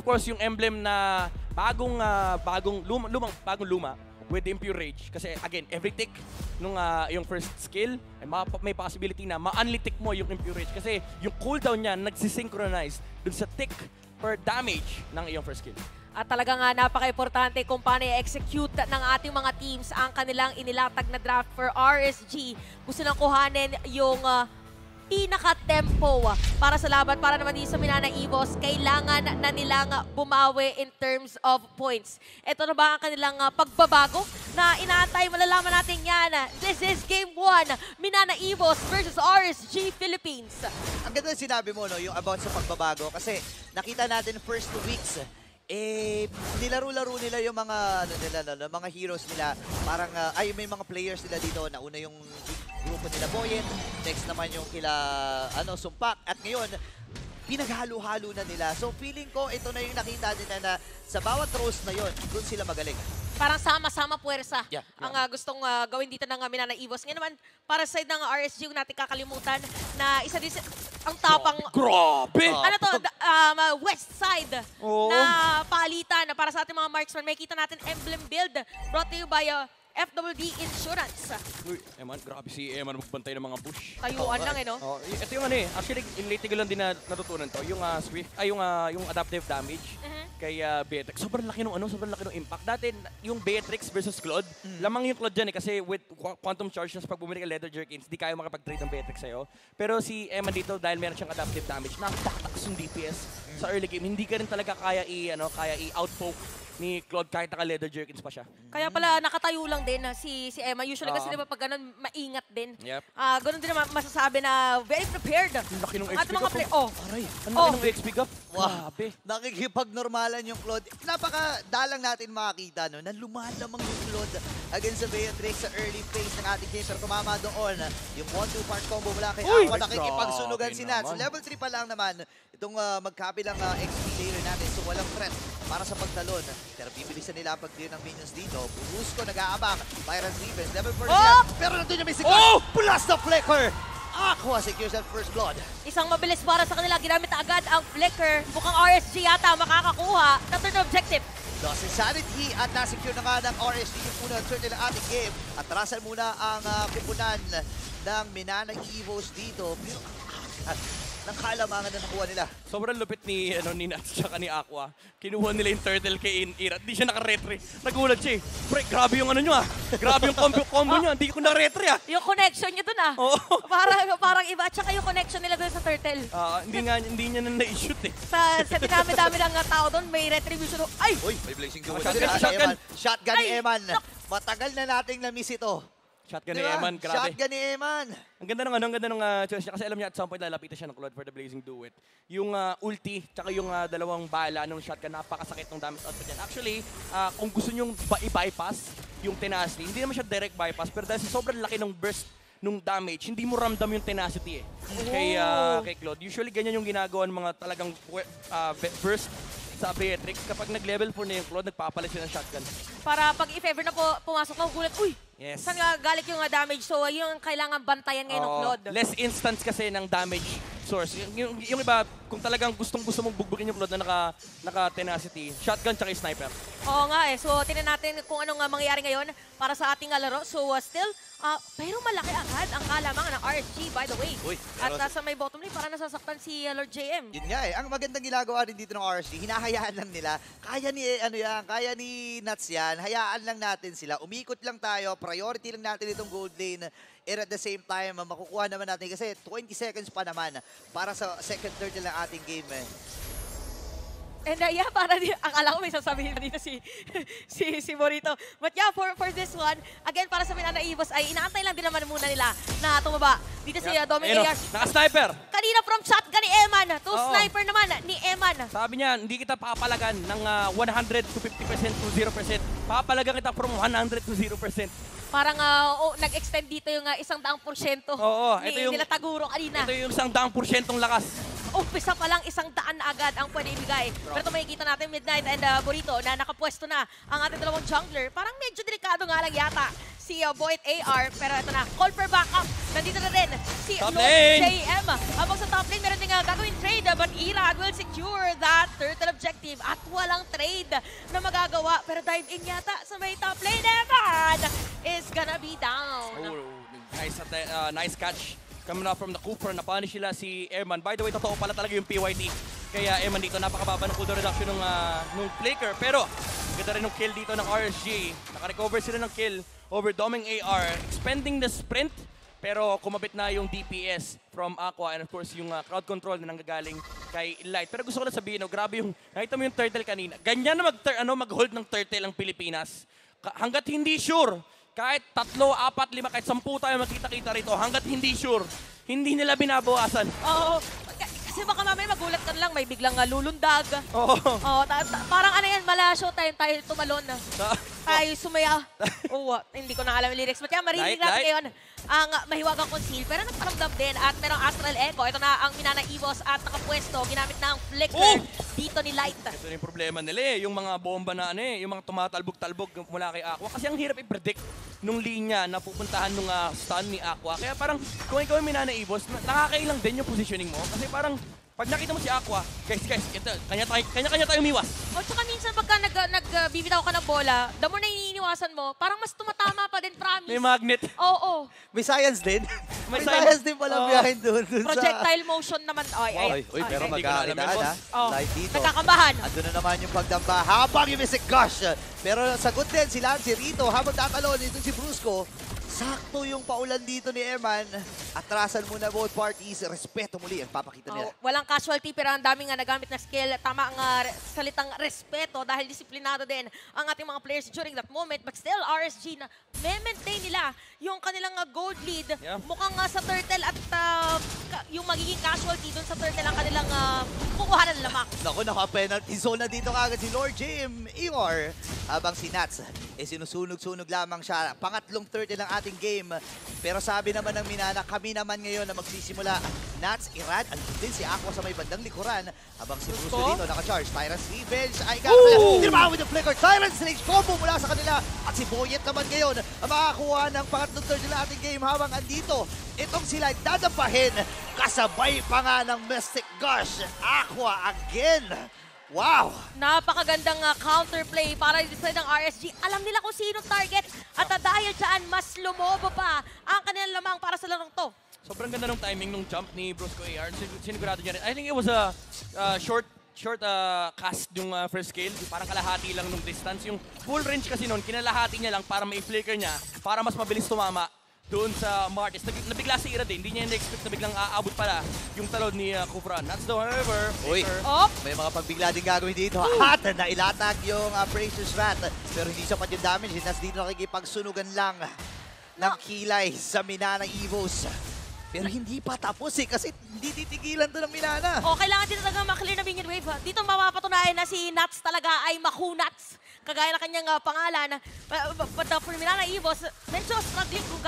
course, yung emblem na bagong luma with Impure Rage. Kasi again, every tick nung yung first skill, ay may possibility na ma-unli tick mo yung Impure Rage. Kasi yung cooldown niya nagsisynchronize dun sa tick per damage ng iyong first skill. At talagang napaka-importante kung paano i-execute ng ating mga teams ang kanilang inilatag na draft for RSG. Gusto nang kuhanin yung pinaka-tempo para sa laban, para naman din sa Minana Evos, kailangan na nilang bumawi in terms of points. Ito na ba ang kanilang pagbabago na inaantay? Malalaman natin yan. This is Game 1, Minana Evos versus RSG Philippines. Ang ganda sinabi mo, no, yung about sa pagbabago. Kasi nakita natin first 2 weeks, nilaro-laro nila yung mga mga heroes nila. Parang may mga players nila dito. Nauna yung grupo nila Boyet, next naman yung kila Sumpak, at ngayon pinaghalo-halo na nila. So feeling ko ito na yung nakita nila na sa bawat roles na yon, doon sila magaling. Parang sama-sama puwersa ang Yeah. gustong gawin dito ng Minana Evos. Ngayon naman, para sa side ng RSG, yung natin kakalimutan na isa din ang tapang... Grabe! Ano to? West side na palitan para sa ating mga marksman. May kita natin emblem build brought to you by FWD Insurance. Uy, Eman, grabe si Eman magbantay ng mga push. Tayuan lang no? Oh, ito yung actually, in late lang din na natutunan to. Yung yung adaptive damage kay Beatrix. Sobrang laki ng impact. Dati, yung Beatrix versus Claude, lamang yung Claude dyan kasi with quantum charge, pag bumili ka Leather Jerkins, di kayo makapag-trade ng Beatrix sa'yo. Pero si Eman dito, dahil meron siyang adaptive damage, nakataks yung DPS sa early game. Hindi ka rin talaga kaya i-outpoke ni Claude kahit naka-Leather Jerkins pa siya. Kaya pala nakatayo lang din si Emma. Usually kasi diba pag ganun, maingat din. Yep. Ganun din naman masasabi na very prepared. Laki ng At XP mga gap. Aray, ang laki ng XP gap. Wow. Grabe. Nakikipag-normalan yung Claude. Napakadalang natin makakita na lumalamang yung Claude against sa Beatrix sa early phase ng ating game. Pero tumama doon yung 1-2 part combo mula kay Aqua. Nakikipagsunugan si Nats. Level 3 pa lang naman itong magkabilang XP layer natin. So walang threat para sa pagtalon. Pero bibilisan nila pag-clear ng minions dito. Burusco nag-aabang. Tyrant Ravens. Level 4 sila. Pero nandun yung Mystic Guard. Blast the Flicker! Aqua secures that first blood. Isang mabilis para sa kanila. Ginamit agad ang Flicker. Mukhang RSG yata makakakuha ng third objective. Lost Insanity at nasecure na nga ng RSG yung unang turn nila ating game. At tarasan muna ang kupunan ng Minana Evos dito. Pero ng kalamangan na nakuha nila. Sobrang lupit ni Nats tsaka ni Aqua. Kinuha nila yung turtle kay Ira. Hindi siya naka-retry. Nagulat siya eh. Pre, grabe yung nyo Grabe yung combo nyo. Hindi ko na-retry Yung connection niya dun Oo. Parang iba. Tsaka yung connection nila dun sa turtle. Hindi niya na na-shoot eh. Sa dinami-dami ng tao dun, may retribution. Ay! Uy, may blazing duo. Shotgun. Shotgun ni Eman. Matagal na nating na-miss ito. Shotgun ni Eman, grabe. Shotgun ni Eman. Ang ganda ng choice niya kasi alam niya at some point lalapitan siya ng Claude for the Blazing Duet. Yung ulti, tsaka yung dalawang bala ng shotgun, napakasakit ng damage output yan. Actually, kung gusto nyong i-bypass yung tenacity, hindi naman siya direct bypass, pero dahil sobrang laki ng burst nung damage, hindi mo ramdam yung tenacity kay Claude. Usually ganyan yung ginagawa ng mga talagang burst sa Beatrix. Kapag nag-level 4 na yung Claude, nagpapalit siya ng shotgun. Para pag if ever na pumasok ka, gulat, uy! Yes. Saan nga galit yung damage? So, yung kailangan bantayan ngayon ng Claude. Less instance kasi ng damage source. Yung iba, kung talagang gustong-gusto mong bugbugin yung Claude na naka-tenacity, shotgun tsaka sniper. Oo nga So, tingnan natin kung anong mangyayari ngayon para sa ating laro. So, still, pero malaki agad ang kalamangan ng RSG, by the way. Uy, At nasa may bottom lane, para nasasaktan si Lord JM. Yun nga ang magandang ginagawa rin dito ng RSG, hinahayaan lang nila. Kaya ni Nuts yan, hayaan lang natin sila. Umikot lang tayo, priority lang natin itong gold lane. And at the same time, makukuha naman natin kasi 20 seconds pa naman para sa second third ng ating game. And para akala ko may sasabihin na dito si Morito. But yeah, for this one, again, para sa Minana Evos ay inaantay lang din naman muna nila na tumaba. Dito si Dominic Ayars. Naka-sniper! Kanina from shotgun ni Eman to sniper naman ni Eman. Sabi niya, hindi kita papalagan ng 100 to 50% to 0%. Papalagan kita from 100 to 0%. Parang nag-extend dito yung 100%. Oo, ito yung nila Taguro kanina. Ito yung 100% lakas. Umpisa pa lang 100 na agad ang pwede ibigay. Pero ito makikita natin Midnight and Burrito na nakapwesto na ang ating dalawang jungler. Parang medyo delikado nga lang yata si Boyd AR. Pero ito na, call for backup Nandito na rin si Top Lord lane. JM. Habang sa top lane, meron din gagawin trade. But Irad will secure that turtle objective. At walang trade na magagawa. Pero dive in yata sa may top lane. Evan is gonna be down. Oh, nice catch. Coming off from the Cooper, napunish sila si Eman. By the way, totoo pala talaga yung PYT. Kaya Eman dito, napakababa ng cooldown reduction ng Flicker. Pero, ganda rin ng kill dito ng RSG. Nakarecover sila ng kill over Doming AR. Expending the sprint, pero kumabit na yung DPS from Aqua. And of course, yung crowd control na nanggagaling kay Light. Pero gusto ko lang sabihin, grabe yung, nakita mo yung turtle kanina. Ganyan na mag-hold ng turtle ang Pilipinas. Hanggat hindi sure, kahit 3, 4, 5, kahit 10 tayo makita-kita rito, hanggat hindi sure, hindi nila binabawasan. Oo. Kasi baka mamaya magulat ka na lang, may biglang lulundag. Oo. Oo, parang ano yan, malasyo tayo tumalon. Tayo sumaya. Oo, hindi ko na alam yung lyrics. But yan, marinig natin ngayon ang mahiwagang conceal. Pero nagparamdam din at merong Astral Echo. Ito na ang Minana Evos at nakapwesto. Ginamit na ang Flicker dito ni Light. Ito yung problema nila yung mga bomba na yung mga tumatalbog-talbog mula kay Aqua. Kasi ang hirap i-predict nung linya na pupuntahan nung stun ni Aqua. Kaya parang kung ikaw yung Minana Evos, nakakailang din yung positioning mo. Kasi parang pag nakita mo si Aqua, guys, ito, kanya-kanya tayo umiwas. O tsaka minsan pagka nagbibitaw ka ng bola, the more na iniiwasan mo, parang mas tumatama pa din, promise. May magnet. Oo. May science din. May May science din pala behind dun sa... Projectile motion naman. Pero Hindi ko na alam mag-aaritaan yun, ha. Live dito. Nagkakambahan. Ando na naman yung pagdamba habang yung Mystic Gush. Pero sagot din si Lance Rito habang tatalon ito si Brusco. Sakto yung paulan dito ni Eman. Atrasan muna both parties. Respeto muli ang papakita nila. Walang casualty pero ang daming nagamit na skill. Tama ang salitang respeto dahil disiplinado din ang ating mga players during that moment. But still, RSG na maintain nila yung kanilang gold lead. Yeah. Mukhang sa Turtle at yung magiging casualty dun sa Turtle ang kanilang kukuha ng lamak. Naku, naka-penalty zone na dito kagad si Lord Jim Eor. Habang si Nats, sinusunog-sunog lamang siya. Pangatlong Turtle ng ating game. Pero sabi naman ng Minana, kami naman ngayon na magsisimula. Nats, Irad, andun din si Aqua sa may bandang likuran. Habang si Bruce dito naka-charge. Tyrant's Revenge ay tinamahan with the Flicker. Tyrant's Rage combo mula sa kanila. At si Boyet naman ngayon ang makakuha ng pangatlong Turtle ng ating game habang andito. Itong sila dadapahin. Kasabay pa nga ng Mystic Gush. Aqua again. Wow! Napakagandang counterplay para sa ng RSG. Alam nila kung sino target at dahil dyan, mas lumobo pa ang kanilang lamang para sa larong to. Sobrang ganda ng timing nung jump ni Brusco AR. Sinigurado niya rin. I think it was a short cast yung first kill. Parang kalahati lang nung distance. Yung full range kasi nun, kinalahati niya lang para may flicker niya, para mas mabilis tumama doon sa Martis. Nabigla si Ira din. Hindi niya na-expect na biglang aabot pala yung talon ni Kufran. That's the however. Uy, may mga pagbigla din gagawin dito. At nailatag yung Bracer's Rat. Pero hindi sapat yung damage. Nas dito nakikipagsunugan lang ng kilay sa Minana Evos. Pero hindi pa tapos kasi hindi titigilan to ng Minana. Kailangan din talaga maklear na minion wave. Dito mapapatunayan na si Nuts talaga ay Makunats. Kagaya na kanyang pangalan. But for Minana Evos, medyo struggling kung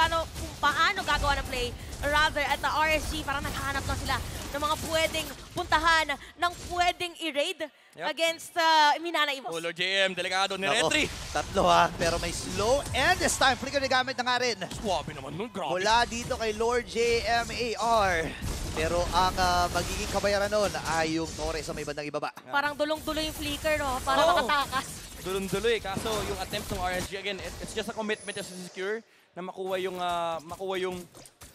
paano gagawa ng play. Rather, at the RSG, parang naghahanap lang sila ng mga pwedeng puntahan, ng pwedeng i-raid against Minana Evos. Lord JM, delikado ni Retri. Tatlo pero may slow. And this time, Flicker na gamit na nga rin. Swabe naman nun, grabe. Mula dito kay Lord JMAR. Pero ang magiging kabayaran nun ay yung Torre sa may bandang ibaba. Parang dulong-dulo yung flicker, no? Para makatakas. Dulon-duloy. Kaso yung attempt ng RSG, again, it's just a commitment just to secure na makuha yung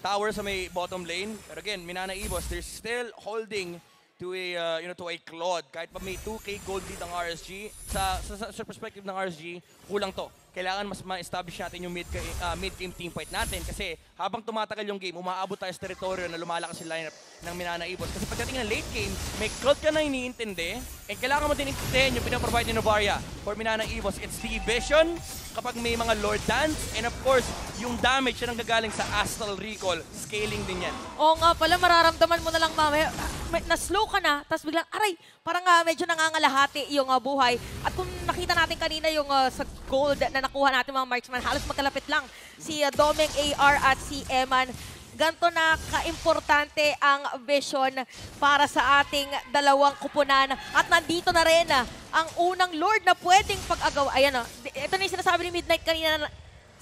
tower sa may bottom lane. Pero again, Minana Evos, they're still holding to a Claude. Kahit pa may 2K gold lead ang RSG, sa perspective ng RSG, kulang to. Kailangan mas ma-establish natin yung mid-game team fight natin kasi habang tumatagal yung game, umaabot tayo sa teritoryo na lumalakas yung lineup ng Minana Evos. Kasi pagdating ng late game, may Claude ka na iniintindi, kailangan mo din intindihin yung pinaprovide ni Novaria for Minana Evos. It's the vision kapag may mga Lord Dance, and of course, yung damage na nanggagaling sa Astral Recall, scaling din yan. Oo nga pala, mararamdaman mo na lang mamaya, na-slow ka na, tapos biglang, aray, parang medyo nangangalahati yung buhay. At kung nakita natin kanina yung sa gold na nakuha natin mga marksman, halos magkalapit lang si Domeng AR at si Eman. Ganto na kaimportante ang vision para sa ating dalawang kupunan. At nandito na rin ang unang Lord na pwedeng pag-agaw. Ayan o, ito na yung sinasabi ni Midnight kanina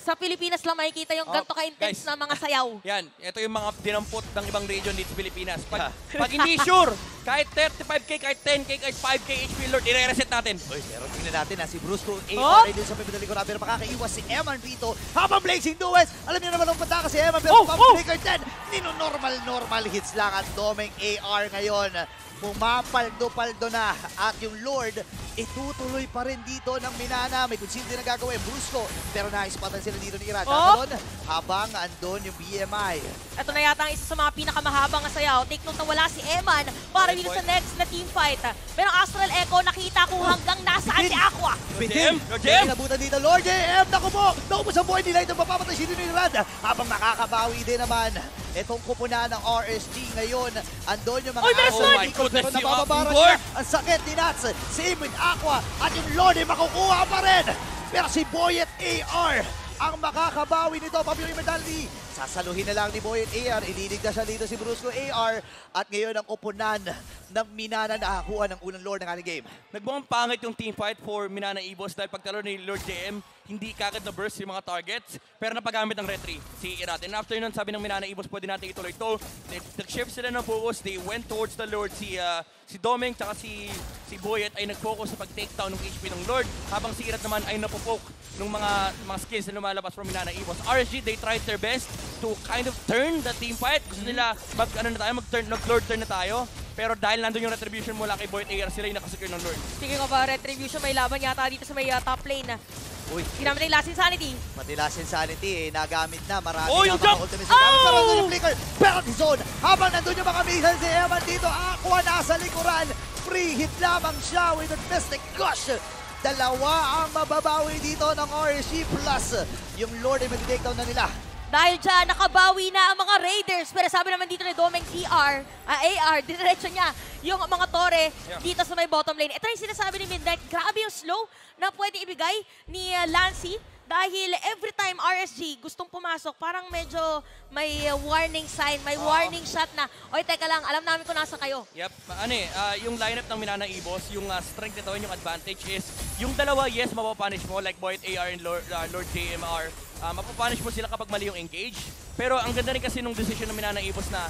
Sa Pilipinas lang makikita yung ganito ka-intense guys. na mga sayaw. Yan, ito yung mga dinampot ng ibang region dito sa Pilipinas. Pag hindi sure, kahit 35k, kahit 10k, kahit 5k HP Lord, i-reset natin. Uy, pero tingnan natin na si Brusco Oh! AR din sa pipidaling ko na pero makakaiwas si Eman dito habang Blazing Duels. Alam niyo naman ang pataka si Eman pero Flicker 10. Normal hits lang at Domeng AR ngayon. Pumapaldo-paldo na at yung Lord itutuloy pa rin dito ng Minana. May conceal din na gagawin Brusco pero naispatan sila dito ni Iran. Habang andun yung BMI. Ito na yata ang isa sa mga pinakamahabang na sayaw. Take note na wala si Eman para dito sa next na team fight. Pero ang Astral Echo, nakita ko hanggang nasaan si Aqua. Bitim! Inabutan dito, Lord JM! Naku po sa buhay nila itong mapapatay si Dino Iran. Habang nakakabawi din naman itong kupunan ng RSG ngayon. Andun yung mga Oh my goodness, pero yung nababara Lord! niya. Ang sakit ni Nats. Same with Aqua. At yung Lord ay makukuha pa rin. Pero si Boyet AR ang makakabawi nito. Pabiyong medalli. Sasaluhin na lang ni Boyet AR. Ililigtas siya dito si Brusco AR. At ngayon ang kupunan ng Minana nakakuha ng unang Lord ng ating game. Nagmukhang pangit yung team fight for Minana Evos dahil pagtalo ni Lord JM, hindi kagad na burst yung mga targets, pero napagamit ng retry si Irat. And after nun, sabi ng Minana Evos, pwede natin ituloy ito. Nag-shift sila ng focus, they went towards the Lord. Si Domeng tsaka si Boyet ay nag-focus sa pag-takedown ng HP ng Lord, habang si Irat naman ay napopoke ng mga skills na lumalabas from Minana Evos. RSG, they tried their best to kind of turn the team fight. Gusto nila mag-Lord turn na tayo. Pero dahil nandun yung retribution mula kay Boyet AR, sila yung nakasecure ng Lord. Speaking of retribution, may laban yata dito sa may top lane. Uy, Ginamit na yung Last Insanity. pati Last Insanity nagamit na. Marami Oh, na yung mga jump! ultimate. Pero nandun yung flicker. Penalty zone. Habang nandun yung mga misan si Eman dito. Aqua nasa likuran. Free hit lamang siya with a Mystic Gush. Dalawa ang mababawi dito ng RSG plus yung Lord ay mag-takedown na nila. Dahil dyan, nakabawi na ang mga Raiders. Pero sabi naman dito ni Domeng AR, diretso niya yung mga tore dito sa may bottom lane. Ito yung sinasabi ni Midnight, grabe yung slow na pwede ibigay ni Lancy. Dahil every time RSG gustong pumasok, parang medyo may warning sign, may warning shot na, oy, teka lang, alam namin kung nasa kayo. Yep. Yung lineup ng Minana Evos, yung strength nito, yung advantage is, yung dalawa, yes, mapapunish mo, like Boyet AR and Lord JMR. Mapapunish mo sila kapag mali yung engage. Pero ang ganda rin kasi nung decision ng Minana Evos na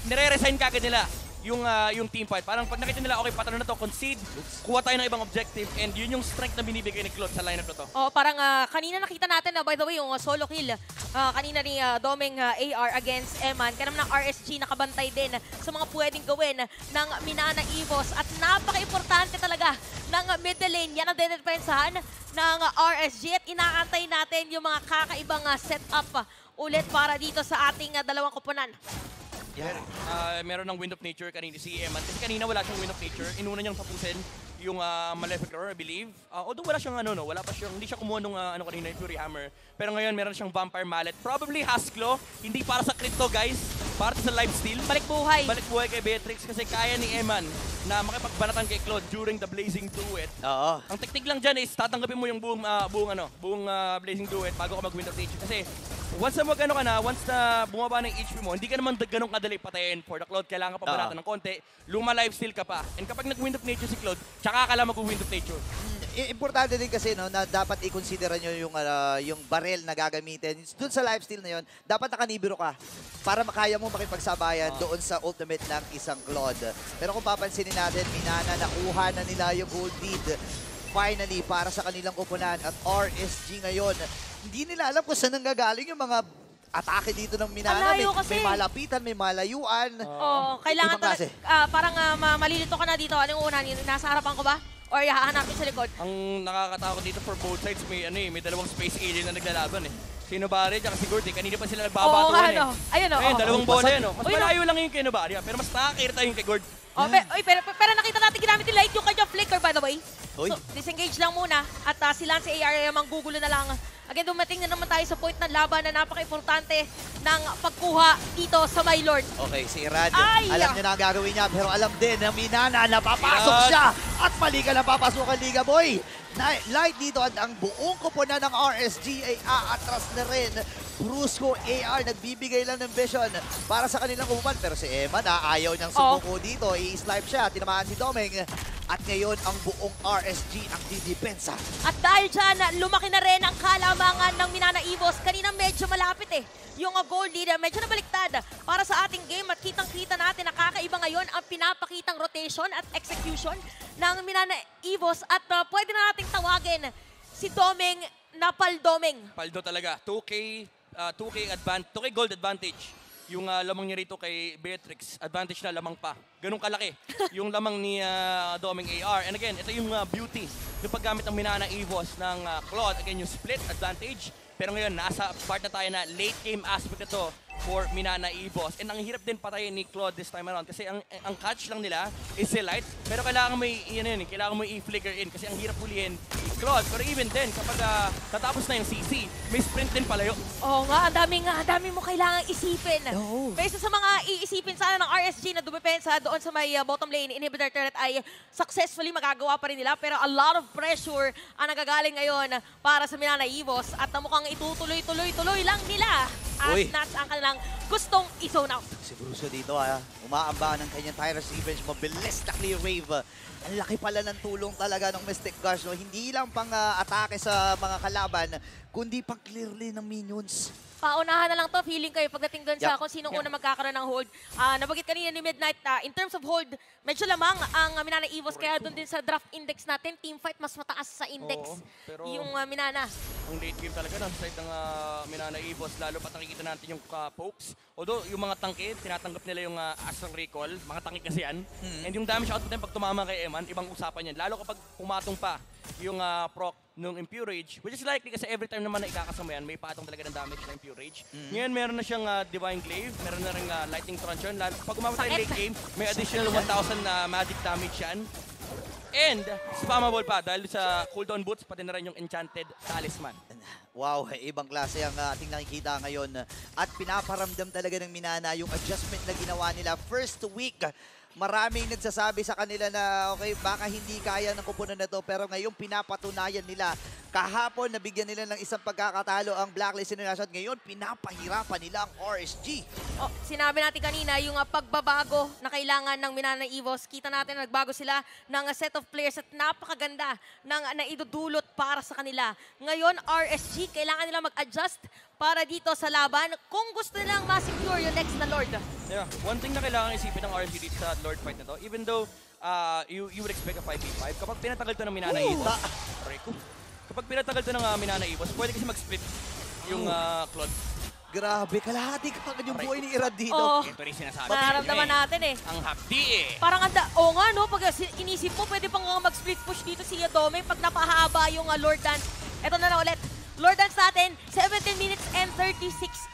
nire-resign kagad nila yung team fight. Parang pag nakita nila, okay, patalo na to, concede, kuha tayo ng ibang objective, and yun yung strength na binibigay ni Claude sa lineup na to. Oh, parang kanina nakita natin na, by the way, yung solo kill kanina ni Domeng AR against Eman. Kaya naman ng RSG nakabantay din sa mga pwedeng gawin ng Minana Evos. At napaka-importante talaga ng middle lane. Yan ang dedepensahan ng RSG. At inaantay natin yung mga kakaibang setup ulit para dito sa ating dalawang koponan. Yeah. Meron ng Wind of Nature kanina si Eman. Kasi kanina wala siyang Wind of Nature. Inuna niyang tapusin yung Malefic Roar, I believe. Although wala siyang hindi siya kumuha nung kanina yung Fury Hammer. Pero ngayon meron siyang Vampire Mallet. Probably Hasklo, hindi para sa crypto guys. Para sa lifesteal. Balik buhay. Balik buhay kay Beatrix kasi kaya ni Eman na makipagbanatan kay Claude during the Blazing Duet. Oo. Ang technique lang dyan is tatanggapin mo yung buong Blazing Duet bago ka mag-Wind of Nature. Kasi once na bumaba ng HP mo, hindi ka naman ganun kadali patayin for the Claude. Kailangan pa banatan ng konti. Luma lifesteal ka pa. And kapag nag-Wind of Nature si Claude, tsaka ka lang mag-Wind of Nature. Importante din kasi no, na dapat i-consider nyo yung barrel na gagamitin. Doon sa lifesteal na yun, dapat nakanibiro ka para makaya mo makipagsabayan doon sa ultimate ng isang Claude. Pero kung papansinin natin, Minana, nakuha na nila yung gold lead finally para sa kanilang kupunan at RSG ngayon. Hindi nila alam kung saan nanggagaling yung mga atake dito ng Minana. May malapitan, may malayuan. Kailangan parang malilito ka na dito. Anong una? Nasa harapan ko ba? Or hahanapin sa likod? Ang nakakatakot dito for both sides, may dalawang space alien na naglalaban eh. Si Nobari at si Gordy, kanina pa sila nagbabatuan Ayun, dalawang bola yan. Mas malayo lang yung kay Nobari, pero mas nakakirita yung kay Gord. Pero nakita natin ginamit ni Light yung kanyang flicker, by the way. Oy. So, disengage lang muna. At si Lance AR ay manggugulo na lang. Again, dumating na naman tayo sa point ng laban na napaka-importante ng pagkuha dito sa My Lord. Okay, si Irad, alam niya na ang gagawin niya, pero alam din na Minana napapasok siya. At mali ka na papasok ang Liga Boy. Light dito at ang buong kupunan ng RSG ay aatras na rin. Brusco AR nagbibigay lang ng vision para sa kanilang kupunan. Pero si Eman ayaw niyang sumuko dito. I-slipe siya, tinamaan si Domeng. At ngayon, ang buong RSG ang didepensa. At dahil dyan, lumaki na rin ang kalamangan ng Minana Evos. Kanina medyo malapit yung goal lead, medyo nabaliktad para sa ating game at kitang-kita natin na kakaiba ngayon ang pinapakitang rotation at execution ng Minana Evos at pwede na nating tawagin si Domeng na Paldomeng. Paldo talaga. 2K gold advantage. Yung lamang niya rito kay Beatrix, advantage na lamang pa. Ganun kalaki yung lamang ni Domeng AR. And again, ito yung beauty yung paggamit ng Minana Evos ng Claude. Again, yung split advantage. Pero ngayon, nasa part na tayo na late game aspect ito for Minana Evos. And ang hirap din patayin ni Claude this time around kasi ang catch lang nila is si Light. Pero kailangan mo kailangan mo i-flicker in kasi ang hirap hulihin ni Claude. Pero even then, kapag tatapos na yung CC, may sprint din palayo. Oo nga, ang dami mo kailangang isipin. Base sa mga iisipin sana ng RSG na dumepensa doon sa may bottom lane, inhibitor turret ay successfully magagawa pa rin nila. Pero a lot of pressure ang nagagaling ngayon para sa Minana Evos at mukhang itutuloy-tuloy lang nila. At that's ang kanilang gustong i-zone out. Si Bruso dito umaamba ng kanyang Tyrus Revenge, mabilis na clear wave. Ang laki pala ng tulong talaga ng Mystic Gush. No? Hindi lang pang atake sa mga kalaban, kundi pang clearly ng minions. Paunahan na lang to, feeling kayo pagdating doon sa kung sinong una magkakaroon ng hold. Nabagit kanina ni Midnight, in terms of hold, medyo lamang ang Minana Evos. Kaya doon din sa draft index natin, team fight mas mataas sa index. Pero yung Minana. Ang late game talaga ng side ng Minana Evos, lalo pa nakikita natin yung Popes. Although yung mga tangke, tinatanggap nila yung Astral Recall, mga tangke kasi yan. And yung damage output pag tumama kay Eman, ibang usapan yan. Lalo kapag pumatong pa yung proc nung Impure Rage, which is likely kasi every time naman na ikakasama yan, may patong talaga ng damage na Impure Rage. Ngayon meron na siyang Divine Glaive, meron na rin Lightning Truncheon. Pag umabot tayo late game, may additional 1,000 magic damage yan. And spammable pa dahil sa cooldown boots, pati na rin yung Enchanted Talisman. Wow, ibang klase ang ating nakikita ngayon. At pinaparamdam talaga ng Minana yung adjustment na ginawa nila first week. Maraming nagsasabi sa kanila na okay, baka hindi kaya ng kupunan na to, pero ngayon pinapatunayan nila. Kahapon, nabigyan nila ng isang pagkakatalo ang Blacklist Generation. Ngayon, pinapahirapan nila ang RSG. Sinabi natin kanina, yung pagbabago na kailangan ng Minana Evos. Kita natin nagbago sila ng set of players at napakaganda ng naidudulot para sa kanila. Ngayon, RSG, kailangan nila mag-adjust para dito sa laban kung gusto nilang ma-secure yung next na Lord. Yeah, one thing na kailangan isipin ng RSG dito sa Lord fight na to, even though you would expect a 5v5, kapag pinatagal to ng Minana Evos, kapag pinatagal to ng Minana Evos, pwede kasi mag-split yung Claude. Grabe, kalahati ka yung buhay ni Irad dito. Ito rin sinasabi. Nararamdaman natin Ang hapdi Parang nga no, pag inisip mo, pwede pang mag-split push dito si Domeng pag napahaba yung Lord Dance. Ito na ulit. Lord Dance natin, 17 minutes and 36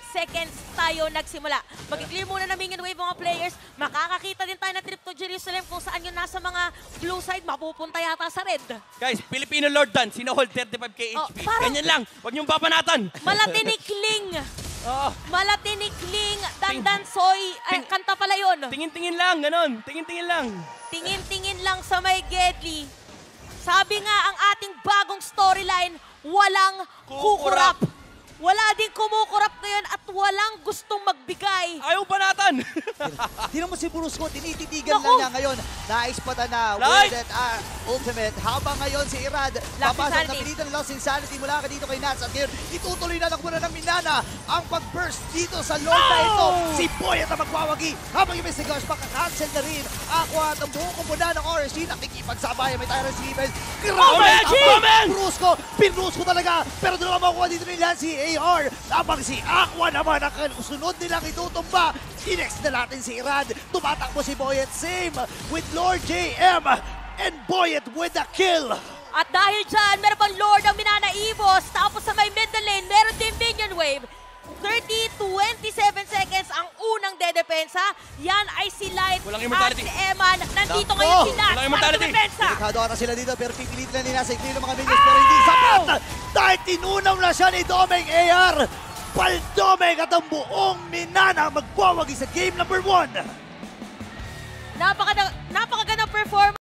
seconds tayo nagsimula. Mag-clear muna na minion wave mga players. Makakakita din tayo ng trip to Jerusalem kung saan yung nasa mga blue side, mapupunta yata sa red. Guys, Filipino Lord Dance, sino-hold 35k HP. Ganyan lang, huwag niyong papanatan. Malatinikling! Malatinikling, Dandansoy, kanta pala yun. Tingin-tingin lang, ganon. Tingin-tingin lang. Tingin-tingin lang sa may Gedli. Sabi nga ang ating bagong storyline, walang kukurap. Wala din kumukurap ngayon at walang gustong magbigay. Ayaw panatan! Tingnan mo si Brusco, tinititigan lang niya ngayon. Naispatan na with that ultimate. Habang ngayon si Irad, papasok na pilitan ng Lost Insanity mula ka dito kay Nats. At ngayon, itutuloy na lang muna ng Minana ang pag-burst dito sa Lord na ito. Si Boy at ang magwawagi. Habang yung Mystic Gush, makakancel na rin. Aqua at ang buong kumpuna ng RSG. Nakikipagsabayan, may Tyrus Revenge. Grabe! Brusco, pinrusco talaga. Pero doon naman makuha dito nila si AR. Habang si Aqua naman ang sunod nilang itutumba. Inex na natin si Irad. Tumatakbo si Boyet. Same with Lord JM. And Boyet with the kill. At dahil dyan, meron pang Lord ang Minana Evos. Tapos sa may middle lane, meron din minion wave. 30-27 seconds ang unang dedepensa. Yan ay si Light at si Eman. Nandito ngayon si Nats para dumepensa. Delikado ata sila dito pero pipilitin na nila sa ikli ng mga minions pero hindi sapat. Dahil tinunaw na siya ni Domeng AR. Paldomeng at ang buong Minana magwawagi sa game number 1. Napakagandang performance.